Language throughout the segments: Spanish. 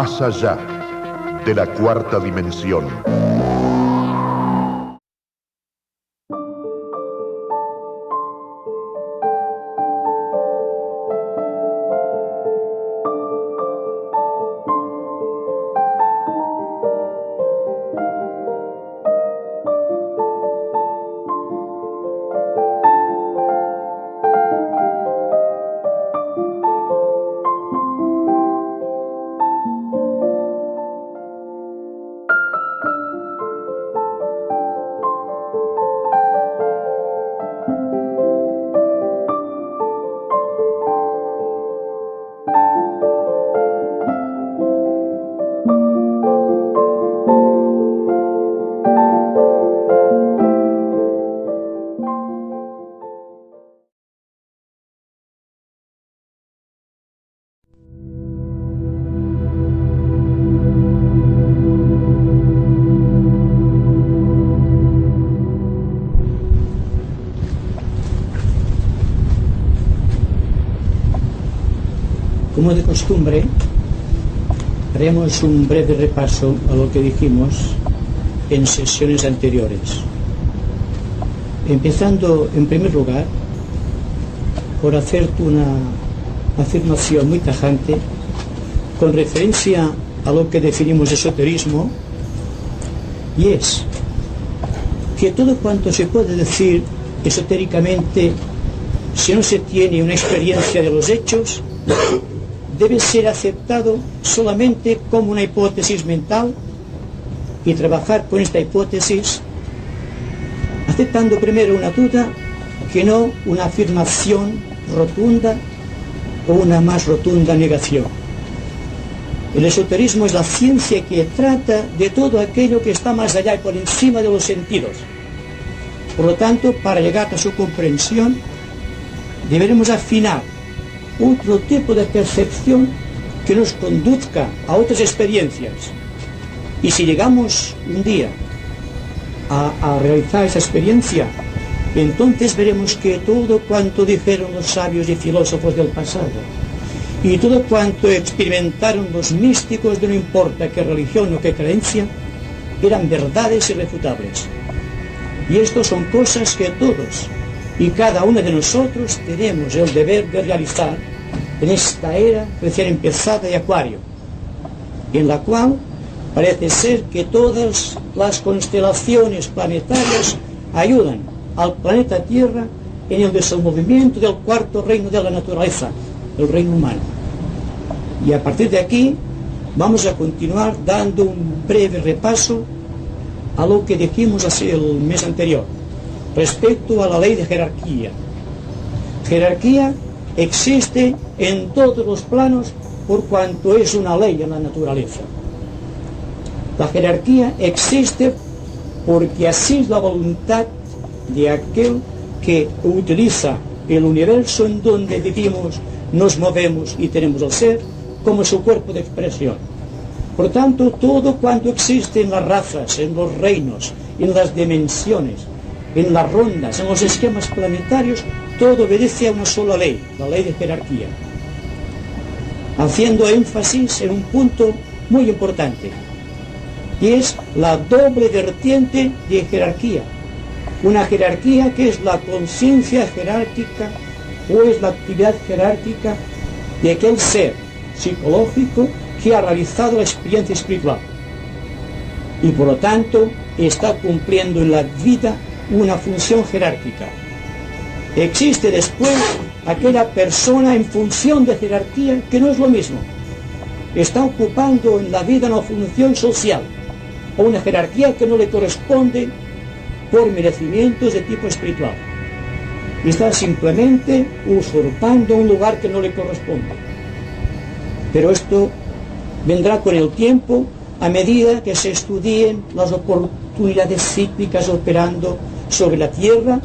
Más allá de la cuarta dimensión. Como de costumbre, haremos un breve repaso a lo que dijimos en sesiones anteriores. Empezando, en primer lugar, por hacerte una afirmación muy tajante con referencia a lo que definimos esoterismo, y es que todo cuanto se puede decir esotéricamente, si no se tiene una experiencia de los hechos, debe ser aceptado solamente como una hipótesis mental y trabajar con esta hipótesis aceptando primero una duda que no una afirmación rotunda o una más rotunda negación. El esoterismo es la ciencia que trata de todo aquello que está más allá y por encima de los sentidos. Por lo tanto, para llegar a su comprensión, deberemos afinar otro tipo de percepción que nos conduzca a otras experiencias. Y si llegamos un día a realizar esa experiencia, entonces veremos que todo cuanto dijeron los sabios y filósofos del pasado y todo cuanto experimentaron los místicos de no importa qué religión o qué creencia, eran verdades irrefutables. Y esto son cosas que todos y cada uno de nosotros tenemos el deber de realizar en esta era recién empezada de Acuario, en la cual parece ser que todas las constelaciones planetarias ayudan al planeta Tierra en el desenvolvimiento del cuarto reino de la naturaleza, el reino humano. Y a partir de aquí vamos a continuar dando un breve repaso a lo que dijimos hace el mes anterior respecto a la ley de jerarquía. Jerarquía existe en todos los planos por cuanto es una ley en la naturaleza. La jerarquía existe porque así es la voluntad de aquel que utiliza el universo en donde vivimos, nos movemos y tenemos el ser como su cuerpo de expresión. Por tanto, todo cuanto existe en las razas, en los reinos, en las dimensiones, en las rondas, en los esquemas planetarios, todo obedece a una sola ley, la ley de jerarquía, haciendo énfasis en un punto muy importante, y es la doble vertiente de jerarquía. Una jerarquía que es la conciencia jerárquica o es la actividad jerárquica de aquel ser psicológico que ha realizado la experiencia espiritual y por lo tanto está cumpliendo en la vida una función jerárquica. Existe después aquella persona en función de jerarquía que no es lo mismo. Está ocupando en la vida una función social o una jerarquía que no le corresponde por merecimientos de tipo espiritual. Y está simplemente usurpando un lugar que no le corresponde. Pero esto vendrá con el tiempo a medida que se estudien las oportunidades cíclicas operando sobre la Tierra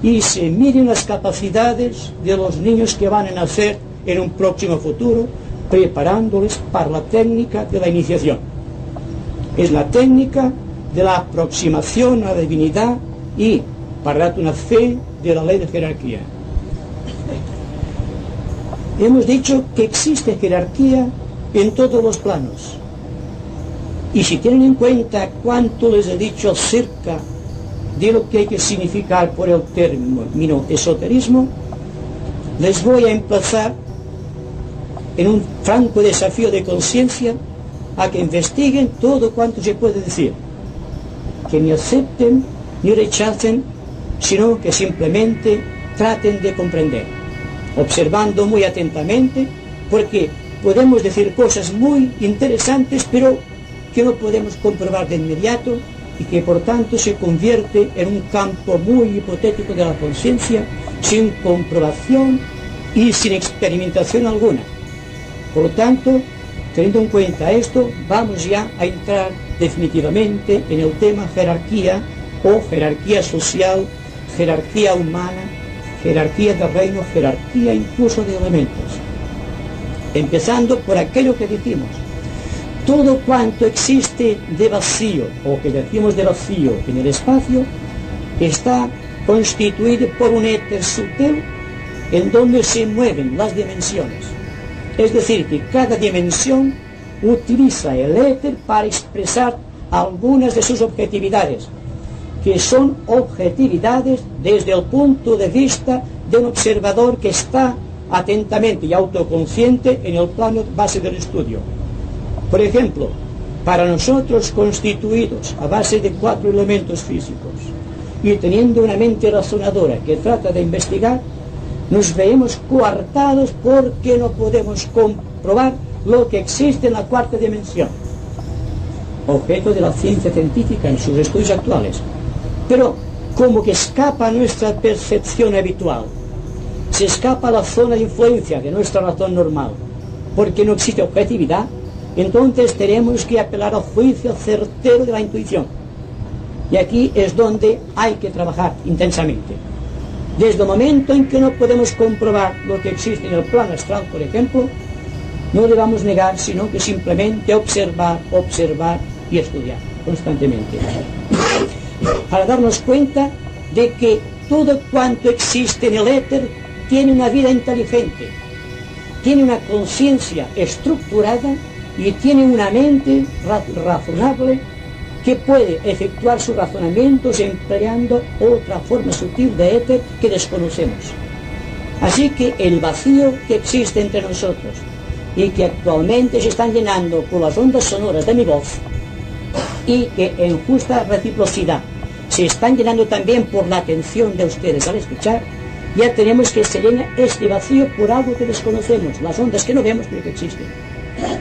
y se miren las capacidades de los niños que van a nacer en un próximo futuro, preparándoles para la técnica de la iniciación. Es la técnica de la aproximación a la divinidad y, para darte una fe, de la ley de jerarquía. Hemos dicho que existe jerarquía en todos los planos. Y si tienen en cuenta cuánto les he dicho acerca de lo que hay que significar por el término esoterismo, les voy a emplazar en un franco desafío de conciencia a que investiguen todo cuanto se puede decir, que ni acepten ni rechacen, sino que simplemente traten de comprender, observando muy atentamente, porque podemos decir cosas muy interesantes, pero que no podemos comprobar de inmediato y que por tanto se convierte en un campo muy hipotético de la conciencia, sin comprobación y sin experimentación alguna. Por lo tanto, teniendo en cuenta esto, vamos ya a entrar definitivamente en el tema jerarquía o jerarquía social, jerarquía humana, jerarquía del reino, jerarquía incluso de elementos. Empezando por aquello que decimos, todo cuanto existe de vacío, o que decimos de vacío en el espacio, está constituido por un éter sutil en donde se mueven las dimensiones. Es decir, que cada dimensión utiliza el éter para expresar algunas de sus objetividades, que son objetividades desde el punto de vista de un observador que está atentamente y autoconsciente en el plano base del estudio. Por ejemplo, para nosotros constituidos a base de 4 elementos físicos y teniendo una mente razonadora que trata de investigar, nos vemos coartados porque no podemos comprobar lo que existe en la cuarta dimensión, objeto de la ciencia científica en sus estudios actuales, pero como que escapa a nuestra percepción habitual, se escapa a la zona de influencia de nuestra razón normal, porque no existe objetividad. Entonces tenemos que apelar al juicio certero de la intuición. Y aquí es donde hay que trabajar intensamente. Desde el momento en que no podemos comprobar lo que existe en el plano astral, por ejemplo, no debamos negar, sino que simplemente observar y estudiar constantemente. Para darnos cuenta de que todo cuanto existe en el éter tiene una vida inteligente, tiene una conciencia estructurada y tiene una mente razonable que puede efectuar sus razonamientos empleando otra forma sutil de éter que desconocemos. Así que el vacío que existe entre nosotros y que actualmente se están llenando por las ondas sonoras de mi voz y que en justa reciprocidad se están llenando también por la atención de ustedes al escuchar, ya tenemos que se llena este vacío por algo que desconocemos, las ondas que no vemos pero que existen.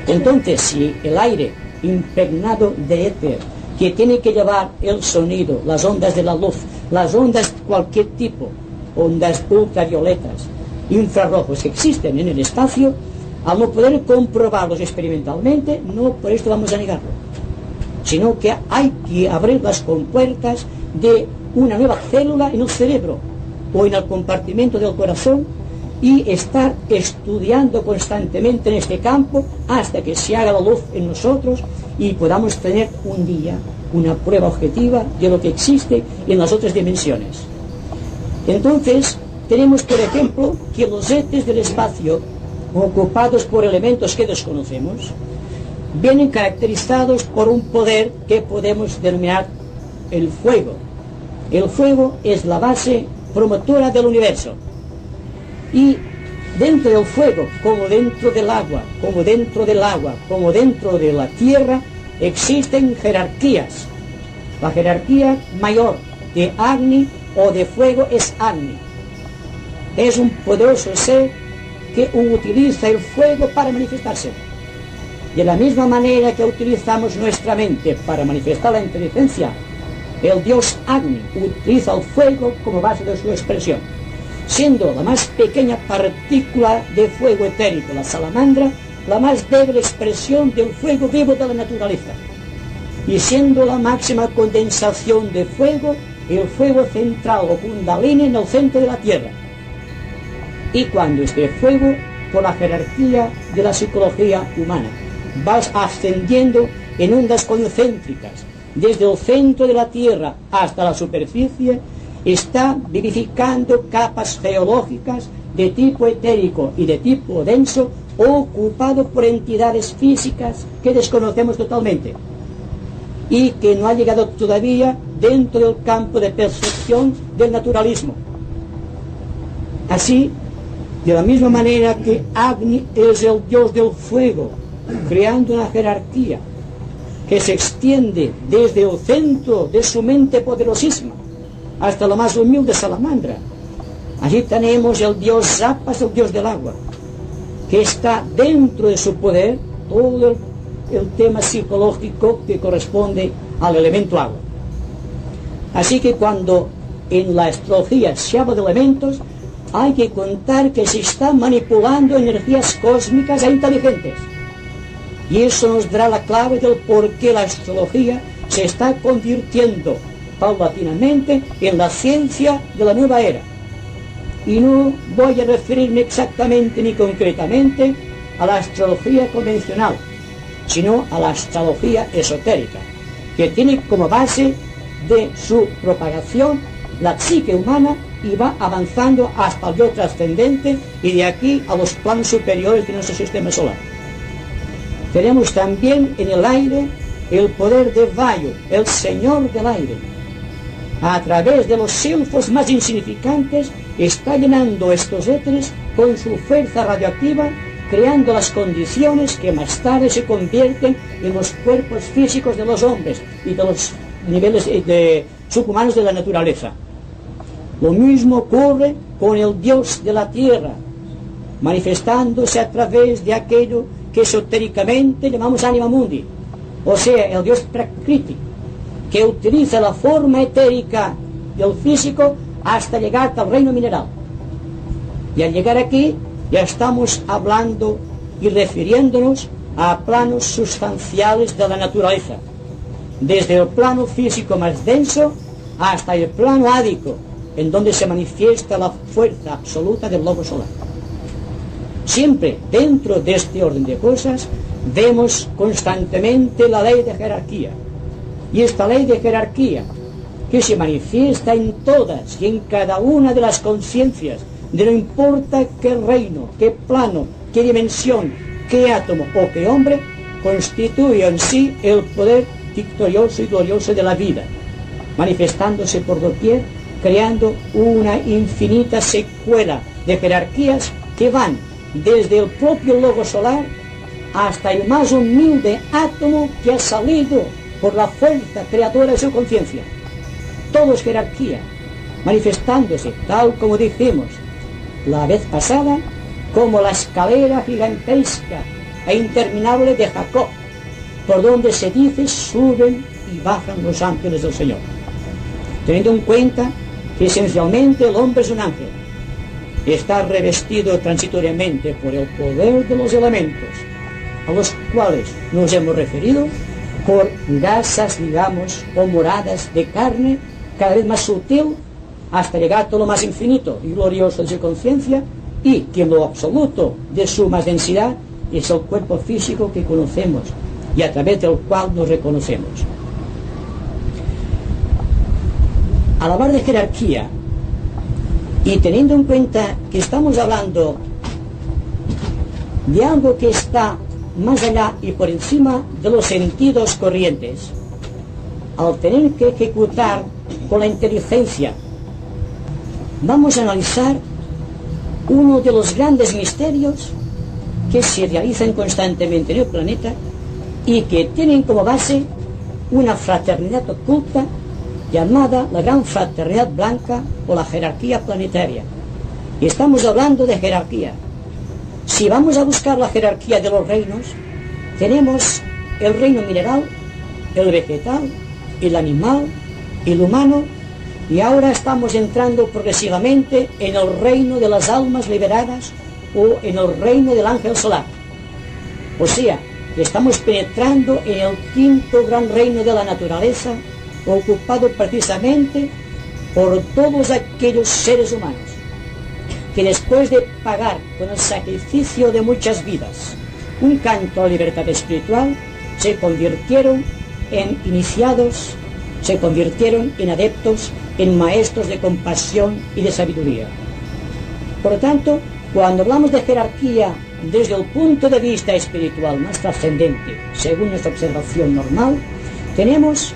Entonces, si el aire impregnado de éter, que tiene que llevar el sonido, las ondas de la luz, las ondas de cualquier tipo, ondas ultravioletas, infrarrojos que existen en el espacio, al no poder comprobarlos experimentalmente, no por esto vamos a negarlo, sino que hay que abrir las compuertas de una nueva célula en el cerebro o en el compartimento del corazón y estar estudiando constantemente en este campo hasta que se haga la luz en nosotros y podamos tener un día una prueba objetiva de lo que existe en las otras dimensiones. Entonces tenemos, por ejemplo, que los éteres del espacio ocupados por elementos que desconocemos vienen caracterizados por un poder que podemos denominar el fuego. El fuego es la base promotora del universo. Y dentro del fuego, como dentro del agua, como dentro del agua, como dentro de la tierra, existen jerarquías. La jerarquía mayor de Agni o de fuego es Agni. Es un poderoso ser que utiliza el fuego para manifestarse. De la misma manera que utilizamos nuestra mente para manifestar la inteligencia, el dios Agni utiliza el fuego como base de su expresión, siendo la más pequeña partícula de fuego etérico, la salamandra, la más débil expresión del fuego vivo de la naturaleza, y siendo la máxima condensación de fuego, el fuego central o kundalini en el centro de la tierra. Y cuando este fuego, por la jerarquía de la psicología humana, va ascendiendo en ondas concéntricas, desde el centro de la tierra hasta la superficie, está vivificando capas geológicas de tipo etérico y de tipo denso ocupado por entidades físicas que desconocemos totalmente y que no ha llegado todavía dentro del campo de percepción del naturalismo. Así, de la misma manera que Agni es el dios del fuego, creando una jerarquía que se extiende desde el centro de su mente poderosísima hasta la más humilde salamandra. Allí tenemos el dios Zapas, el dios del agua, que está dentro de su poder todo el tema psicológico que corresponde al elemento agua. Así que cuando en la astrología se habla de elementos, hay que contar que se están manipulando energías cósmicas e inteligentes. Y eso nos dará la clave del por qué la astrología se está convirtiendo paulatinamente en la ciencia de la nueva era. Y no voy a referirme exactamente ni concretamente a la astrología convencional, sino a la astrología esotérica, que tiene como base de su propagación la psique humana y va avanzando hasta el yo trascendente y de aquí a los planos superiores de nuestro sistema solar. Tenemos también en el aire el poder de Vayu, el señor del aire. A través de los silfos más insignificantes está llenando estos éteres con su fuerza radioactiva, creando las condiciones que más tarde se convierten en los cuerpos físicos de los hombres y de los niveles subhumanos de la naturaleza. Lo mismo ocurre con el dios de la tierra, manifestándose a través de aquello que esotéricamente llamamos Anima Mundi, o sea, el dios Prakriti, que utiliza la forma etérica del físico hasta llegar al reino mineral. Y al llegar aquí ya estamos hablando y refiriéndonos a planos sustanciales de la naturaleza, desde el plano físico más denso hasta el plano ádico, en donde se manifiesta la fuerza absoluta del lobo solar. Siempre dentro de este orden de cosas vemos constantemente la ley de jerarquía. Y esta ley de jerarquía, que se manifiesta en todas y en cada una de las conciencias, de no importa qué reino, qué plano, qué dimensión, qué átomo o qué hombre, constituye en sí el poder victorioso y glorioso de la vida, manifestándose por doquier, creando una infinita secuela de jerarquías que van desde el propio logo solar hasta el más humilde átomo que ha salido por la fuerza creadora de su conciencia. Todo es jerarquía, manifestándose, tal como dijimos la vez pasada, como la escalera gigantesca e interminable de Jacob, por donde se dice suben y bajan los ángeles del Señor. Teniendo en cuenta que esencialmente el hombre es un ángel, está revestido transitoriamente por el poder de los elementos, a los cuales nos hemos referido, por gasas, digamos, o moradas de carne cada vez más sutil, hasta llegar a todo lo más infinito y glorioso de su conciencia, y que en lo absoluto de su más densidad es el cuerpo físico que conocemos y a través del cual nos reconocemos. Al hablar de jerarquía, y teniendo en cuenta que estamos hablando de algo que está más allá y por encima de los sentidos corrientes, al tener que ejecutar con la inteligencia, vamos a analizar uno de los grandes misterios que se realizan constantemente en el planeta y que tienen como base una fraternidad oculta llamada la Gran Fraternidad Blanca o la jerarquía planetaria. Y estamos hablando de jerarquía. Si vamos a buscar la jerarquía de los reinos, tenemos el reino mineral, el vegetal, el animal, el humano, y ahora estamos entrando progresivamente en el reino de las almas liberadas o en el reino del ángel solar. O sea, estamos penetrando en el quinto gran reino de la naturaleza, ocupado precisamente por todos aquellos seres humanos que después de pagar con el sacrificio de muchas vidas un canto a la libertad espiritual, se convirtieron en iniciados, se convirtieron en adeptos, en maestros de compasión y de sabiduría. Por lo tanto, cuando hablamos de jerarquía desde el punto de vista espiritual más trascendente, según nuestra observación normal, tenemos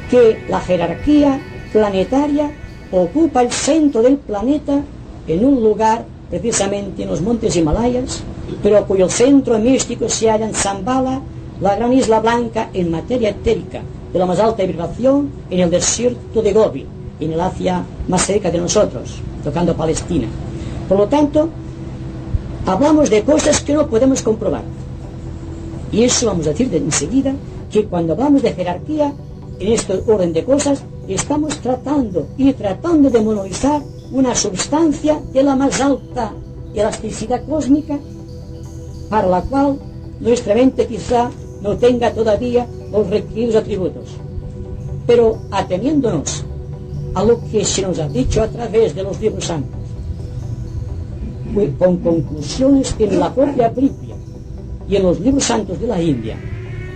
que la jerarquía planetaria ocupa el centro del planeta en un lugar, precisamente en los montes Himalayas, pero cuyo centro místico se halla en Shambhala, la gran isla blanca en materia etérica, de la más alta vibración, en el desierto de Gobi, en el Asia más cerca de nosotros, tocando Palestina. Por lo tanto, hablamos de cosas que no podemos comprobar. Y eso vamos a decir de enseguida, que cuando hablamos de jerarquía, en este orden de cosas, estamos tratando de monoizar una sustancia de la más alta elasticidad cósmica, para la cual nuestra mente quizá no tenga todavía los requeridos atributos. Pero ateniéndonos a lo que se nos ha dicho a través de los libros santos, con conclusiones en la propia Biblia y en los libros santos de la India,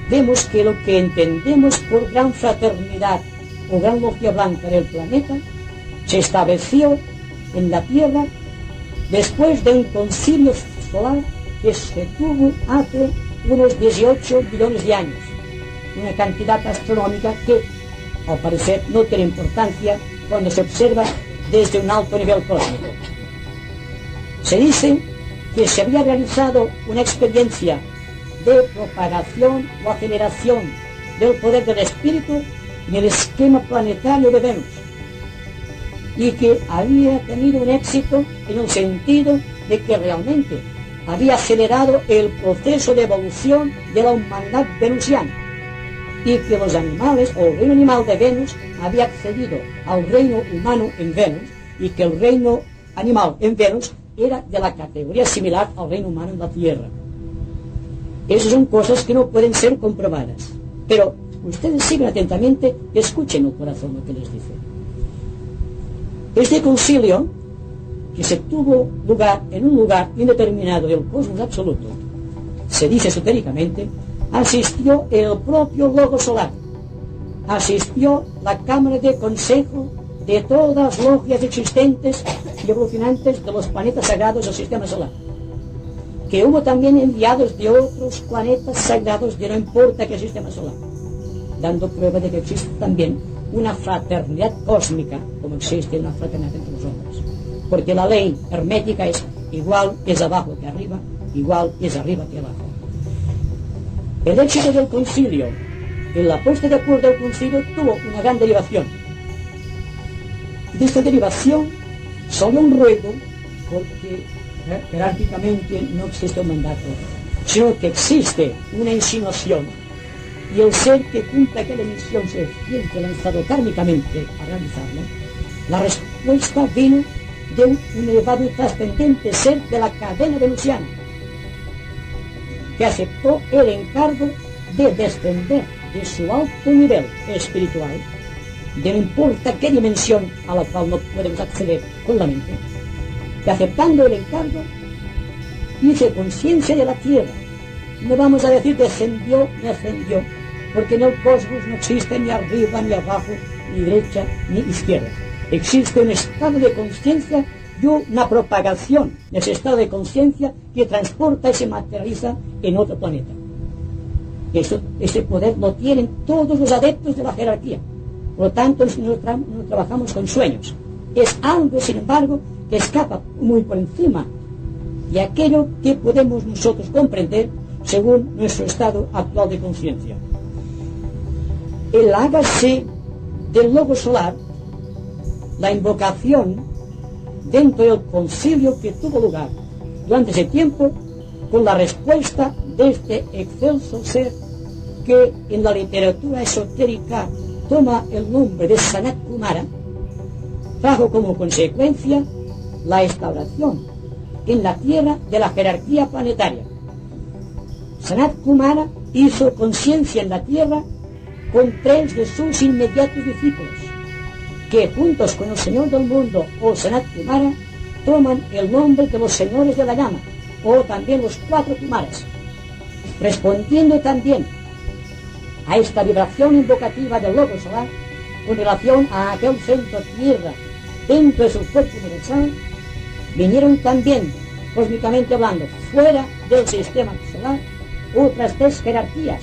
vemos que lo que entendemos por gran fraternidad o gran logia blanca del planeta se estableció en la Tierra después de un concilio solar que se tuvo hace unos 18 billones de años, una cantidad astronómica que al parecer no tiene importancia cuando se observa desde un alto nivel cósmico. Se dice que se había realizado una experiencia de propagación o aceleración del poder del espíritu en el esquema planetario de Venus, y que había tenido un éxito en el sentido de que realmente había acelerado el proceso de evolución de la humanidad venusiana, y que los animales o el reino animal de Venus había accedido al reino humano en Venus, y que el reino animal en Venus era de la categoría similar al reino humano en la Tierra. Esas son cosas que no pueden ser comprobadas, pero ustedes siguen atentamente y escuchen el corazón lo que les dice. Este concilio, que se tuvo lugar en un lugar indeterminado del cosmos absoluto, se dice esotéricamente, asistió el propio Logo Solar, asistió la Cámara de Consejo de todas las logias existentes y evolucionantes de los planetas sagrados del Sistema Solar, que hubo también enviados de otros planetas sagrados de no importa qué sistema solar, dando prueba de que existe también una fraternidad cósmica, como existe una fraternidad entre los hombres, porque la ley hermética es igual es abajo que arriba, igual es arriba que abajo. El éxito del concilio, en la puesta de acuerdo del concilio, tuvo una gran derivación. De esta derivación salió un ruego, porque jerárquicamente no existe un mandato, sino que existe una insinuación, y el ser que cumple aquella misión se siente lanzado kármicamente a realizarlo. La respuesta vino de un elevado y trascendente ser de la cadena venusiana, que aceptó el encargo de descender de su alto nivel espiritual, de no importa qué dimensión a la cual no podemos acceder con la mente, que aceptando el encargo hice conciencia de la Tierra. No vamos a decir descendió ni ascendió, porque en el cosmos no existe ni arriba ni abajo, ni derecha ni izquierda. Existe un estado de conciencia y una propagación de ese estado de conciencia que transporta y se materializa en otro planeta. Ese poder lo tienen todos los adeptos de la jerarquía. Por lo tanto, no trabajamos con sueños. Es algo, sin embargo, que escapa muy por encima de aquello que podemos nosotros comprender según nuestro estado actual de conciencia. El hágase del Logo Solar, la invocación dentro del concilio que tuvo lugar durante ese tiempo, con la respuesta de este excelso ser que en la literatura esotérica toma el nombre de Sanat Kumara, trajo como consecuencia la instauración en la Tierra de la jerarquía planetaria. Sanat Kumara hizo conciencia en la Tierra con 3 de sus inmediatos discípulos, que juntos con el Señor del Mundo o Sanat Kumara toman el nombre de los Señores de la Llama, o también los 4 Kumaras, respondiendo también a esta vibración invocativa del Logo Solar con relación a aquel centro Tierra dentro de su cuerpo universal. Vinieron también, cósmicamente hablando, fuera del sistema solar otras tres jerarquías,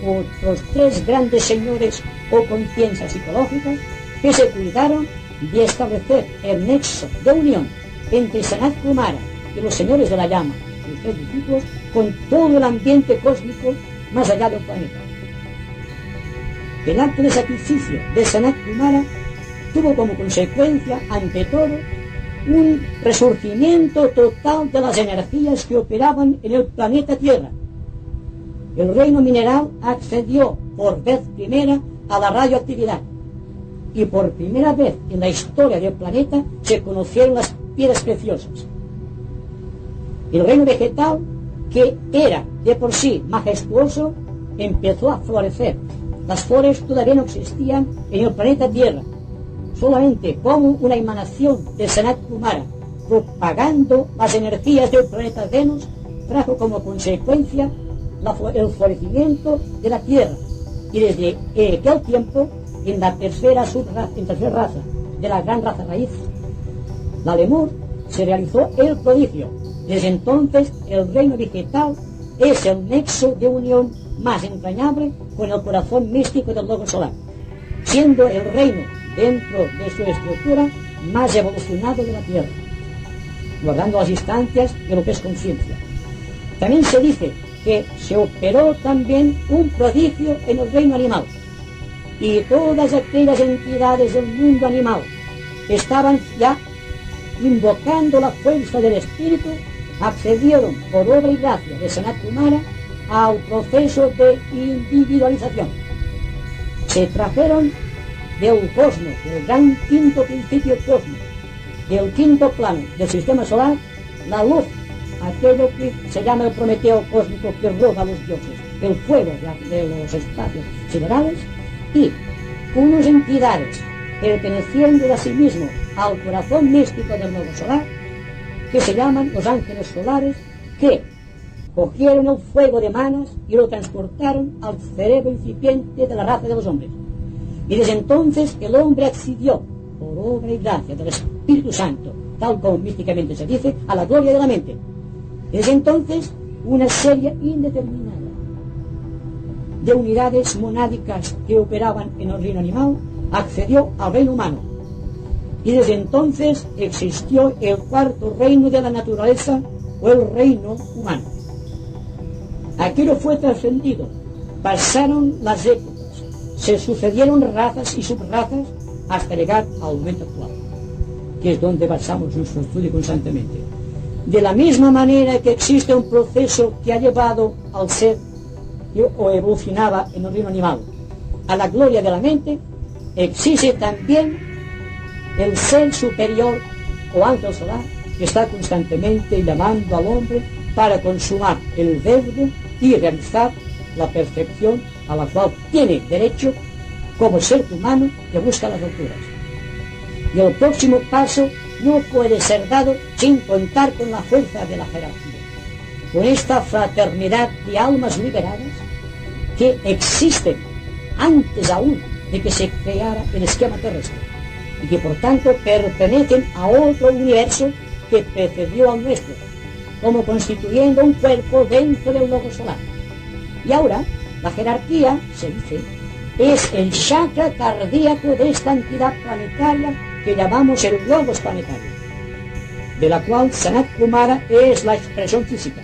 otros tres grandes señores o conciencias psicológicas que se cuidaron de establecer el nexo de unión entre Sanat Kumara y los señores de la llama, sus tres discípulos, con todo el ambiente cósmico más allá del planeta. El acto de sacrificio de Sanat Kumara tuvo como consecuencia, ante todo, un resurgimiento total de las energías que operaban en el planeta Tierra. El reino mineral accedió por vez primera a la radioactividad y por primera vez en la historia del planeta se conocieron las piedras preciosas. El reino vegetal, que era de por sí majestuoso, empezó a florecer. Las flores todavía no existían en el planeta Tierra, solamente como una emanación de Sanat Kumara, propagando las energías del planeta Venus, trajo como consecuencia el florecimiento de la Tierra. Y desde aquel tiempo, en la tercera raza de la gran raza raíz, la Lemur, se realizó el prodigio. Desde entonces, el reino vegetal es el nexo de unión más entrañable con el corazón místico del logo solar, siendo el reino, dentro de su estructura, más evolucionado de la Tierra, guardando las instancias de lo que es conciencia. También se dice que se operó también un prodigio en el reino animal, y todas aquellas entidades del mundo animal estaban ya invocando la fuerza del espíritu, accedieron por obra y gracia de Sanat Kumara al proceso de individualización. Se trajeron del cosmos, del gran quinto principio cósmico, del quinto plano del sistema solar, la luz, aquello que se llama el Prometeo cósmico que roba a los dioses, el fuego de los espacios siderales, y unas entidades perteneciendo a sí mismo al corazón místico del nodo solar, que se llaman los ángeles solares, que cogieron el fuego de manas y lo transportaron al cerebro incipiente de la raza de los hombres. Y desde entonces el hombre accedió, por obra y gracia del Espíritu Santo, tal como místicamente se dice, a la gloria de la mente. Desde entonces, una serie indeterminada de unidades monádicas que operaban en el reino animal accedió al reino humano. Y desde entonces existió el cuarto reino de la naturaleza, o el reino humano. Aquello fue trascendido, pasaron las épocas, se sucedieron razas y subrazas hasta llegar al momento actual, que es donde basamos nuestro estudio constantemente. De la misma manera que existe un proceso que ha llevado al ser o evolucionaba en el reino animal a la gloria de la mente, existe también el ser superior o ángel solar que está constantemente llamando al hombre para consumar el verbo y realizar la perfección a la cual tiene derecho como ser humano que busca las alturas. Y el próximo paso no puede ser dado sin contar con la fuerza de la jerarquía, con esta fraternidad de almas liberadas que existen antes aún de que se creara el esquema terrestre y que por tanto pertenecen a otro universo que precedió al nuestro, como constituyendo un cuerpo dentro del logo solar. Y ahora, la jerarquía, se dice, es el chakra cardíaco de esta entidad planetaria que llamamos el logos planetario, de la cual Sanat Kumara es la expresión física.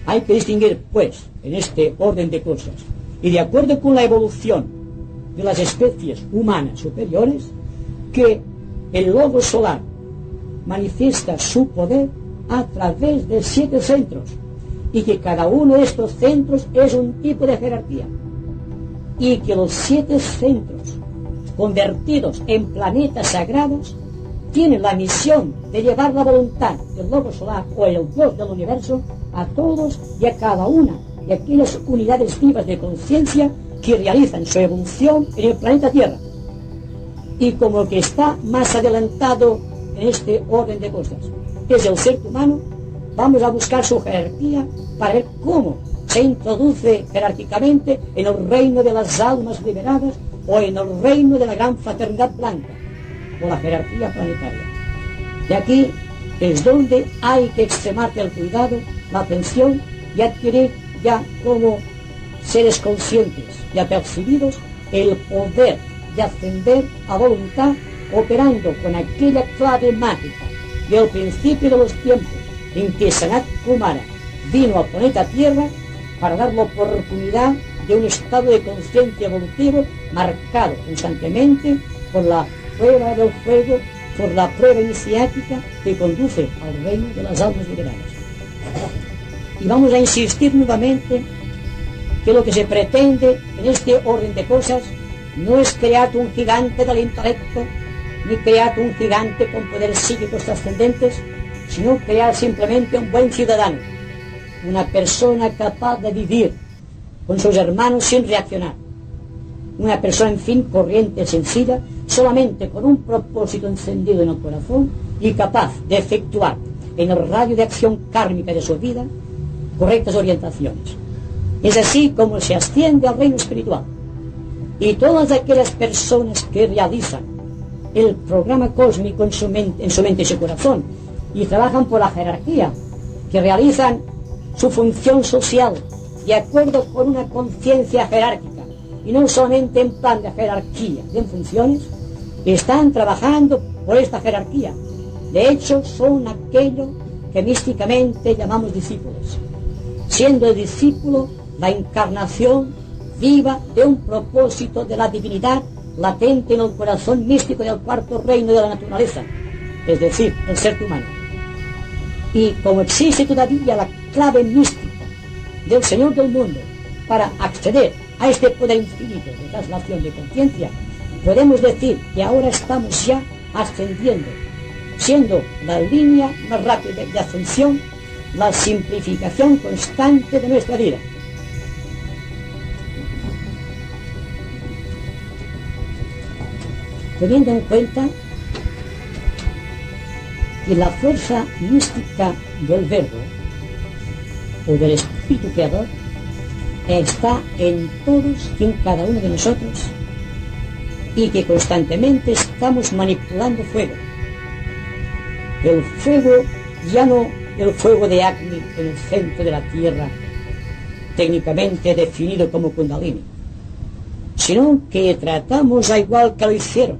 Hay que distinguir, pues, en este orden de cosas, y de acuerdo con la evolución de las especies humanas superiores, que el logo solar manifiesta su poder a través de 7 centros, y que cada uno de estos centros es un tipo de jerarquía, y que los 7 centros convertidos en planetas sagrados tienen la misión de llevar la voluntad del logo solar o el Dios del universo a todos y a cada una de aquellas unidades vivas de conciencia que realizan su evolución en el planeta Tierra. Y como el que está más adelantado en este orden de cosas es el ser humano, vamos a buscar su jerarquía para ver cómo se introduce jerárquicamente en el reino de las almas liberadas o en el reino de la gran fraternidad blanca o la jerarquía planetaria. De aquí es donde hay que extremar el cuidado la atención y adquirir ya como seres conscientes y apercibidos el poder de ascender a voluntad, operando con aquella clave mágica del principio de los tiempos en que Sanat Kumara vino al planeta Tierra para dar la oportunidad de un estado de conciencia evolutivo marcado constantemente por la prueba del fuego, por la prueba iniciática que conduce al reino de las almas liberadas. Y vamos a insistir nuevamente que lo que se pretende en este orden de cosas no es crear un gigante del intelecto, ni crear un gigante con poderes psíquicos trascendentes, sino crear simplemente un buen ciudadano, una persona capaz de vivir con sus hermanos sin reaccionar, una persona, en fin, corriente, sencilla, solamente con un propósito encendido en el corazón y capaz de efectuar en el radio de acción kármica de su vida correctas orientaciones. Es así como se asciende al reino espiritual. Y todas aquellas personas que realizan el programa cósmico en su mente y su corazón y trabajan por la jerarquía, que realizan su función social de acuerdo con una conciencia jerárquica y no solamente en plan de jerarquía de funciones, están trabajando por esta jerarquía. De hecho, son aquello que místicamente llamamos discípulos, siendo el discípulo la encarnación viva de un propósito de la divinidad latente en el corazón místico del cuarto reino de la naturaleza, es decir, el ser humano. Y como existe todavía la clave mística del Señor del mundo para acceder a este poder infinito de traslación de conciencia, podemos decir que ahora estamos ya ascendiendo, siendo la línea más rápida de ascensión, la simplificación constante de nuestra vida. Teniendo en cuenta que la fuerza mística del verbo o del espíritu creador está en todos y en cada uno de nosotros y que constantemente estamos manipulando fuego. El fuego, ya no el fuego de Agni en el centro de la tierra, técnicamente definido como Kundalini, sino que tratamos a igual que lo hicieron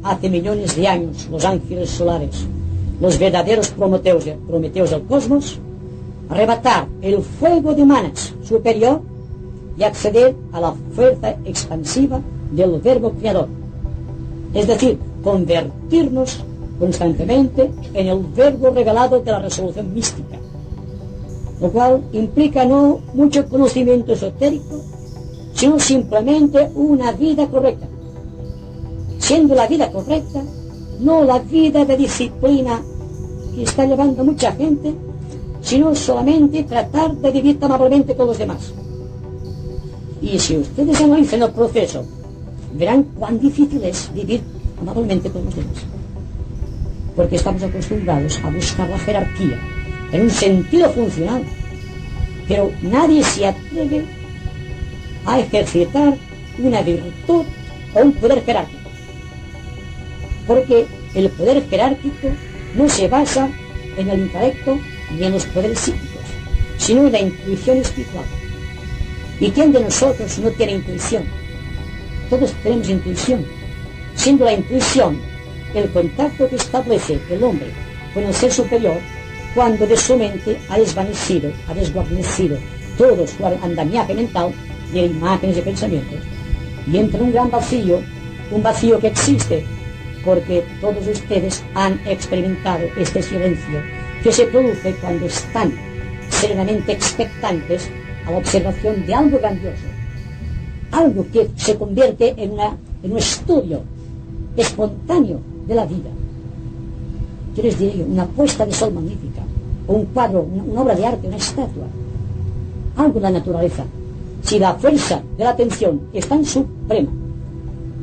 hace millones de años los ángeles solares, los verdaderos prometeos del cosmos, arrebatar el fuego de Manas superior y acceder a la fuerza expansiva del verbo creador, es decir, convertirnos constantemente en el verbo revelado de la resolución mística, lo cual implica no mucho conocimiento esotérico, sino simplemente una vida correcta, siendo la vida correcta no la vida de disciplina que está llevando mucha gente, sino solamente tratar de vivir amablemente con los demás. Y si ustedes analizan el proceso, verán cuán difícil es vivir amablemente con los demás, porque estamos acostumbrados a buscar la jerarquía en un sentido funcional, pero nadie se atreve a ejercitar una virtud o un poder jerárquico, porque el poder jerárquico no se basa en el intelecto ni en los poderes psíquicos, sino en la intuición espiritual. ¿Y quién de nosotros no tiene intuición? Todos tenemos intuición, siendo la intuición el contacto que establece el hombre con el ser superior cuando de su mente ha desvanecido, ha desguarnecido todo su andamiaje mental de imágenes y pensamientos, y entra un gran vacío, un vacío que existe porque todos ustedes han experimentado este silencio que se produce cuando están serenamente expectantes a la observación de algo grandioso, algo que se convierte en un estudio espontáneo de la vida. Yo les diré, una puesta de sol magnífica, o un cuadro, una obra de arte, una estatua, algo de la naturaleza. Si la fuerza de la atención es tan suprema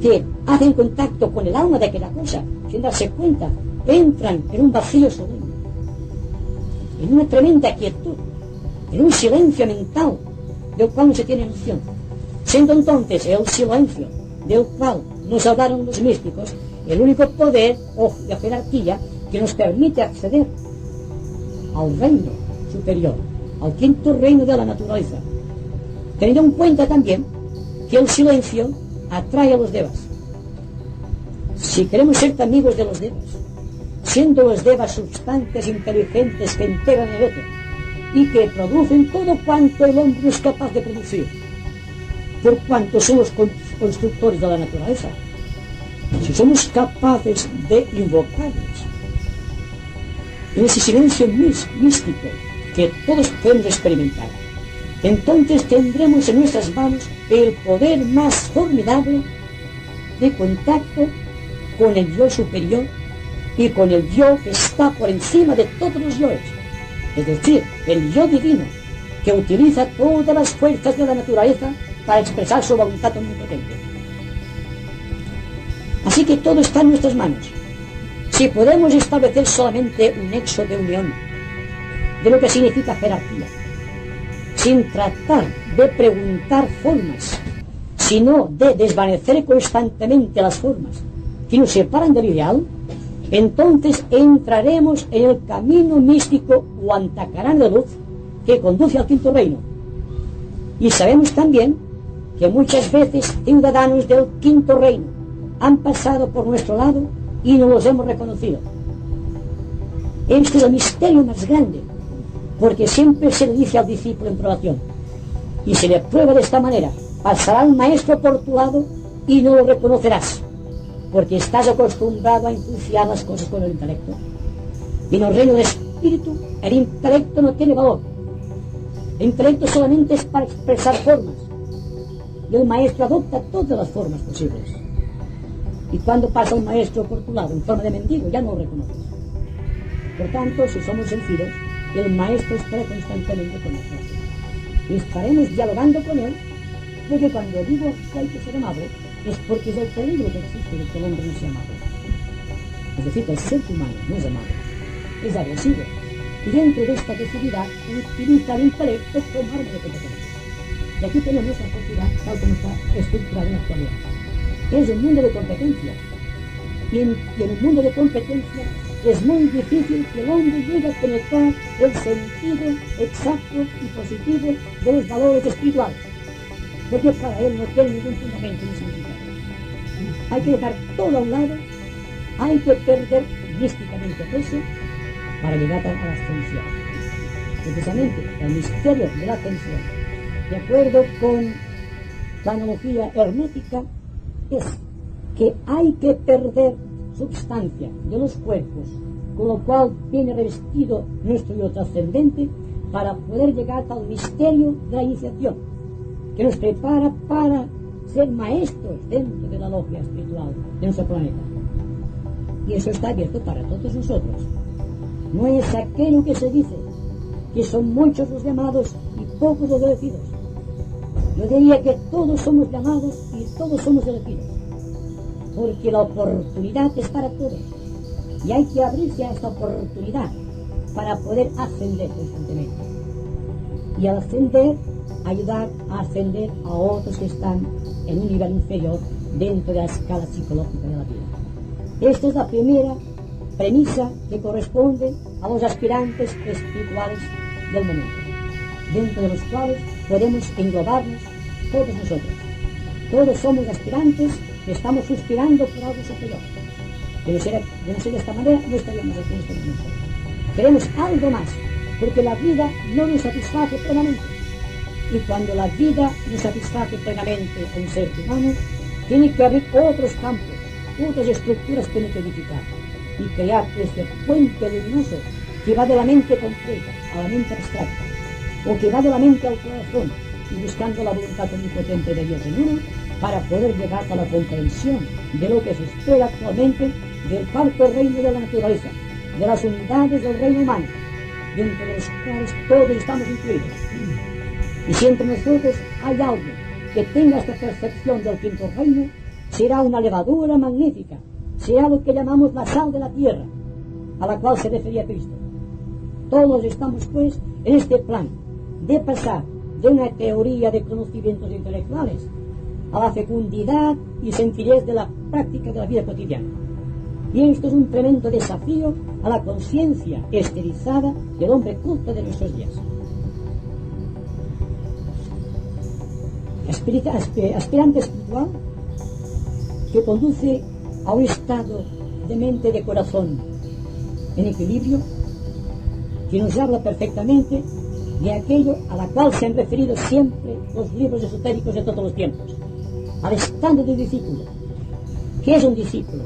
que hacen contacto con el alma de aquella cosa, sin darse cuenta, entran en un vacío sublime, en una tremenda quietud, en un silencio mental del cual no se tiene noción, siendo entonces el silencio del cual nos hablaron los místicos el único poder o de jerarquía que nos permite acceder al reino superior, al quinto reino de la naturaleza, teniendo en cuenta también que el silencio atrae a los devas. Si queremos ser amigos de los devas, siendo los devas sustancias inteligentes que integran el éter y que producen todo cuanto el hombre es capaz de producir, por cuanto son los constructores de la naturaleza, si somos capaces de invocarlos en ese silencio místico que todos podemos experimentar, entonces tendremos en nuestras manos el poder más formidable de contacto con el yo superior y con el yo que está por encima de todos los yoes, es decir, el yo divino que utiliza todas las fuerzas de la naturaleza para expresar su voluntad omnipotente. Así que todo está en nuestras manos. Si podemos establecer solamente un nexo de unión de lo que significa jerarquía, sin tratar de preguntar formas, sino de desvanecer constantemente las formas que nos separan del ideal, entonces entraremos en el camino místico o antacarán de luz que conduce al quinto reino. Y sabemos también que muchas veces ciudadanos del quinto reino han pasado por nuestro lado y no los hemos reconocido. Este es el misterio más grande, porque siempre se le dice al discípulo en probación, y se le prueba de esta manera: pasará el maestro por tu lado y no lo reconocerás, porque estás acostumbrado a ensuciar las cosas con el intelecto. Y en el reino del espíritu el intelecto no tiene valor. El intelecto solamente es para expresar formas, y el maestro adopta todas las formas posibles. Y cuando pasa un maestro por tu lado en forma de mendigo, ya no lo reconoces. Por tanto, si somos sencillos, el maestro estará constantemente con nosotros y estaremos dialogando con él, porque cuando digo que hay que ser amable es porque es el peligro que existe de que el hombre no sea amable. Es decir, que el ser humano no es amable, es agresivo, y dentro de esta agresividad utiliza el intelecto como arma de competencia. Y aquí tenemos la sociedad tal como está estructurada en la actualidad. Es un mundo de competencia, y en el mundo de competencia es muy difícil que el hombre llegue a penetrar el sentido exacto y positivo de los valores espirituales, porque para él no tiene ningún fundamento ni significado. Hay que dejar todo a un lado, hay que perder místicamente peso para llegar a la ascensión. Precisamente el misterio de la ascensión, de acuerdo con la analogía hermética, es que hay que perder substancia de los cuerpos, con lo cual viene revestido nuestro yo trascendente para poder llegar al misterio de la iniciación, que nos prepara para ser maestros dentro de la logia espiritual de nuestro planeta. Y eso está abierto para todos nosotros. No es aquello que se dice, que son muchos los llamados y pocos los elegidos. Yo diría que todos somos llamados y todos somos elegidos, porque la oportunidad es para todos y hay que abrirse a esta oportunidad para poder ascender constantemente, y al ascender ayudar a ascender a otros que están en un nivel inferior dentro de la escala psicológica de la vida. Esta es la primera premisa que corresponde a los aspirantes espirituales del momento, dentro de los cuales podemos englobarnos todos nosotros. Todos somos aspirantes que estamos suspirando por algo superior. De no ser de esta manera, no estaríamos aquí en este momento. Queremos algo más, porque la vida no nos satisface plenamente. Y cuando la vida nos satisface plenamente a un ser humano, tiene que abrir otros campos, otras estructuras que tiene que edificar y crear este puente luminoso que va de la mente concreta a la mente abstracta, o que va de la mente al corazón y buscando la voluntad omnipotente de Dios en uno, para poder llegar a la comprensión de lo que se espera actualmente del cuarto reino de la naturaleza, de las unidades del reino humano, dentro de los cuales todos estamos incluidos. Y si entre nosotros hay algo que tenga esta percepción del quinto reino, será una levadura magnífica, será lo que llamamos la sal de la tierra, a la cual se refería Cristo. Todos estamos, pues, en este plan de pasar de una teoría de conocimientos intelectuales a la fecundidad y sencillez de la práctica de la vida cotidiana. Y esto es un tremendo desafío a la conciencia esterilizada del hombre culto de nuestros días. aspirante espiritual que conduce a un estado de mente y de corazón en equilibrio, que nos habla perfectamente de aquello a la cual se han referido siempre los libros esotéricos de todos los tiempos, al estado de discípulo. ¿Qué es un discípulo?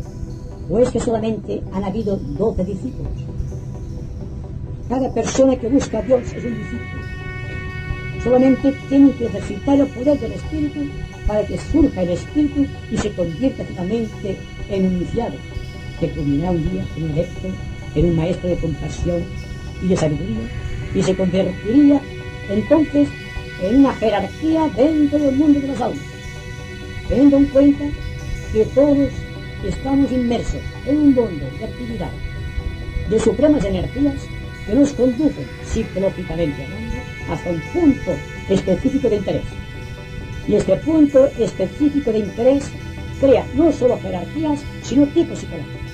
¿O es que solamente han habido 12 discípulos? Cada persona que busca a Dios es un discípulo. Solamente tiene que ejercitar el poder del Espíritu para que surja el Espíritu y se convierta finalmente en un iniciado, que culminará un día en un adepto, en un maestro de compasión y de sabiduría, y se convertiría entonces en una jerarquía dentro del mundo de las almas, teniendo en cuenta que todos estamos inmersos en un mundo de actividad de supremas energías que nos conducen psicológicamente hablando hasta un punto específico de interés. Y este punto específico de interés crea no solo jerarquías, sino tipos psicológicos.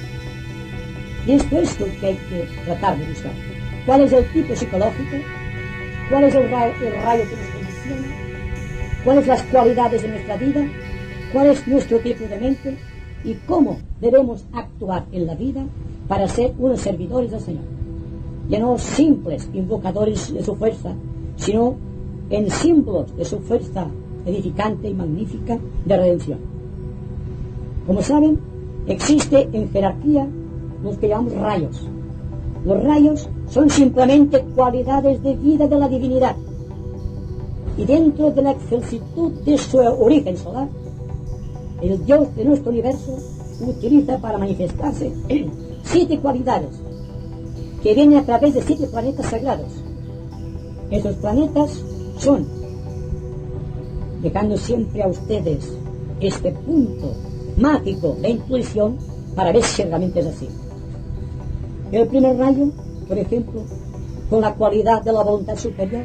Y esto es lo que hay que tratar de buscar. ¿Cuál es el tipo psicológico? ¿Cuál es el rayo que nos condiciona? ¿Cuáles las cualidades de nuestra vida? ¿Cuál es nuestro tipo de mente? ¿Y cómo debemos actuar en la vida para ser unos servidores del Señor? Ya no simples invocadores de su fuerza, sino en símbolos de su fuerza edificante y magnífica de redención. Como saben, existe en jerarquía los que llamamos rayos. Los rayos son simplemente cualidades de vida de la divinidad. Y dentro de la excelsitud de su origen solar, el Dios de nuestro universo utiliza para manifestarse 7 cualidades que vienen a través de 7 planetas sagrados. Esos planetas son, dejando siempre a ustedes este punto mágico de intuición para ver si realmente es así. El primer rayo, por ejemplo, con la cualidad de la voluntad superior,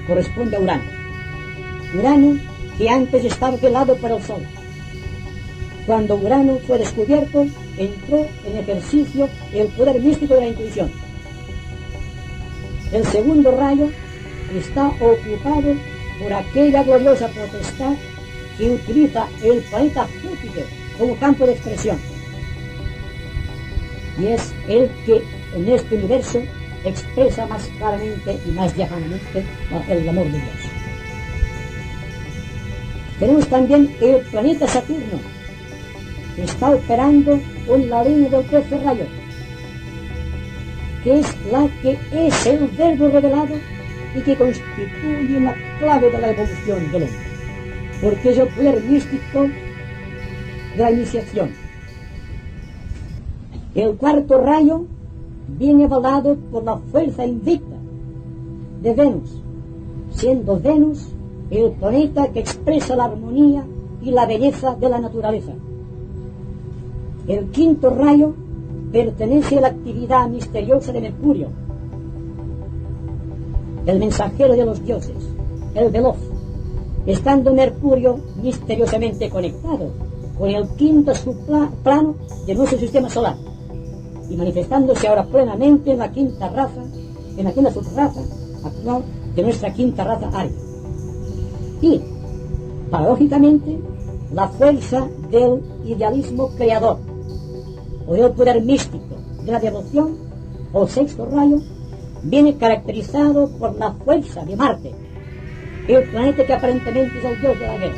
corresponde a Urano. Urano, que antes estaba velado por el Sol. Cuando Urano fue descubierto, entró en ejercicio el poder místico de la intuición. El segundo rayo está ocupado por aquella gloriosa potestad que utiliza el planeta Júpiter como campo de expresión. Y es el que en este universo expresa más claramente y más diafanamente el amor de Dios. Tenemos también el planeta Saturno, que está operando con la línea del tercer rayo, que es la que es el verbo revelado y que constituye la clave de la evolución del hombre, porque es el poder místico de la iniciación. El cuarto rayo viene avalado por la fuerza invicta de Venus, siendo Venus el planeta que expresa la armonía y la belleza de la naturaleza. El quinto rayo pertenece a la actividad misteriosa de Mercurio, el mensajero de los dioses, el veloz, estando Mercurio misteriosamente conectado con el quinto subplano de nuestro sistema solar y manifestándose ahora plenamente en la quinta raza, en la quinta subraza actual de nuestra quinta raza aria. Y, paradójicamente, la fuerza del idealismo creador o del poder místico de la devoción o sexto rayo viene caracterizado por la fuerza de Marte, el planeta que aparentemente es el dios de la guerra,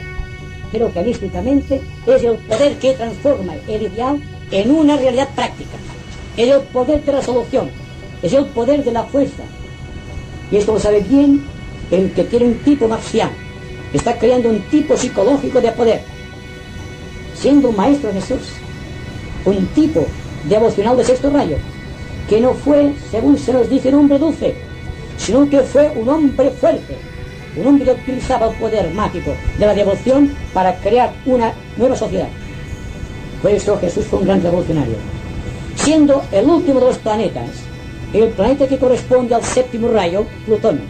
pero que místicamente es el poder que transforma el ideal en una realidad práctica. Es el poder de la solución, es el poder de la fuerza. Y esto lo sabe bien el que tiene un tipo marciano. Está creando un tipo psicológico de poder, siendo un maestro Jesús, un tipo devocional de sexto rayo, que no fue, según se nos dice, un hombre dulce, sino que fue un hombre fuerte, un hombre que utilizaba el poder mágico de la devoción para crear una nueva sociedad. Por eso Jesús fue un gran revolucionario, siendo el último de los planetas, el planeta que corresponde al séptimo rayo, Plutón.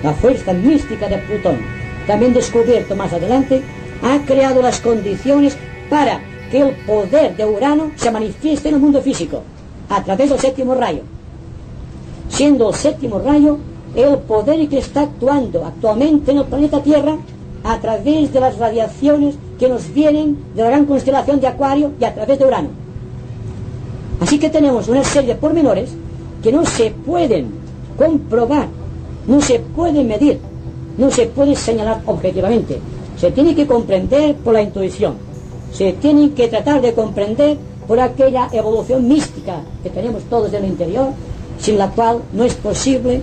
La fuerza mística de Plutón, también descubierto más adelante, ha creado las condiciones para que el poder de Urano se manifieste en el mundo físico, a través del séptimo rayo, siendo el séptimo rayo el poder que está actuando actualmente en el planeta Tierra a través de las radiaciones que nos vienen de la gran constelación de Acuario y a través de Urano. Así que tenemos una serie de pormenores que no se pueden comprobar, no se pueden medir, no se pueden señalar objetivamente. Se tiene que comprender por la intuición, se tiene que tratar de comprender por aquella evolución mística que tenemos todos en el interior, sin la cual no es posible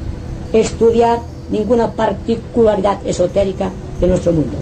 estudiar ninguna particularidad esotérica de nuestro mundo.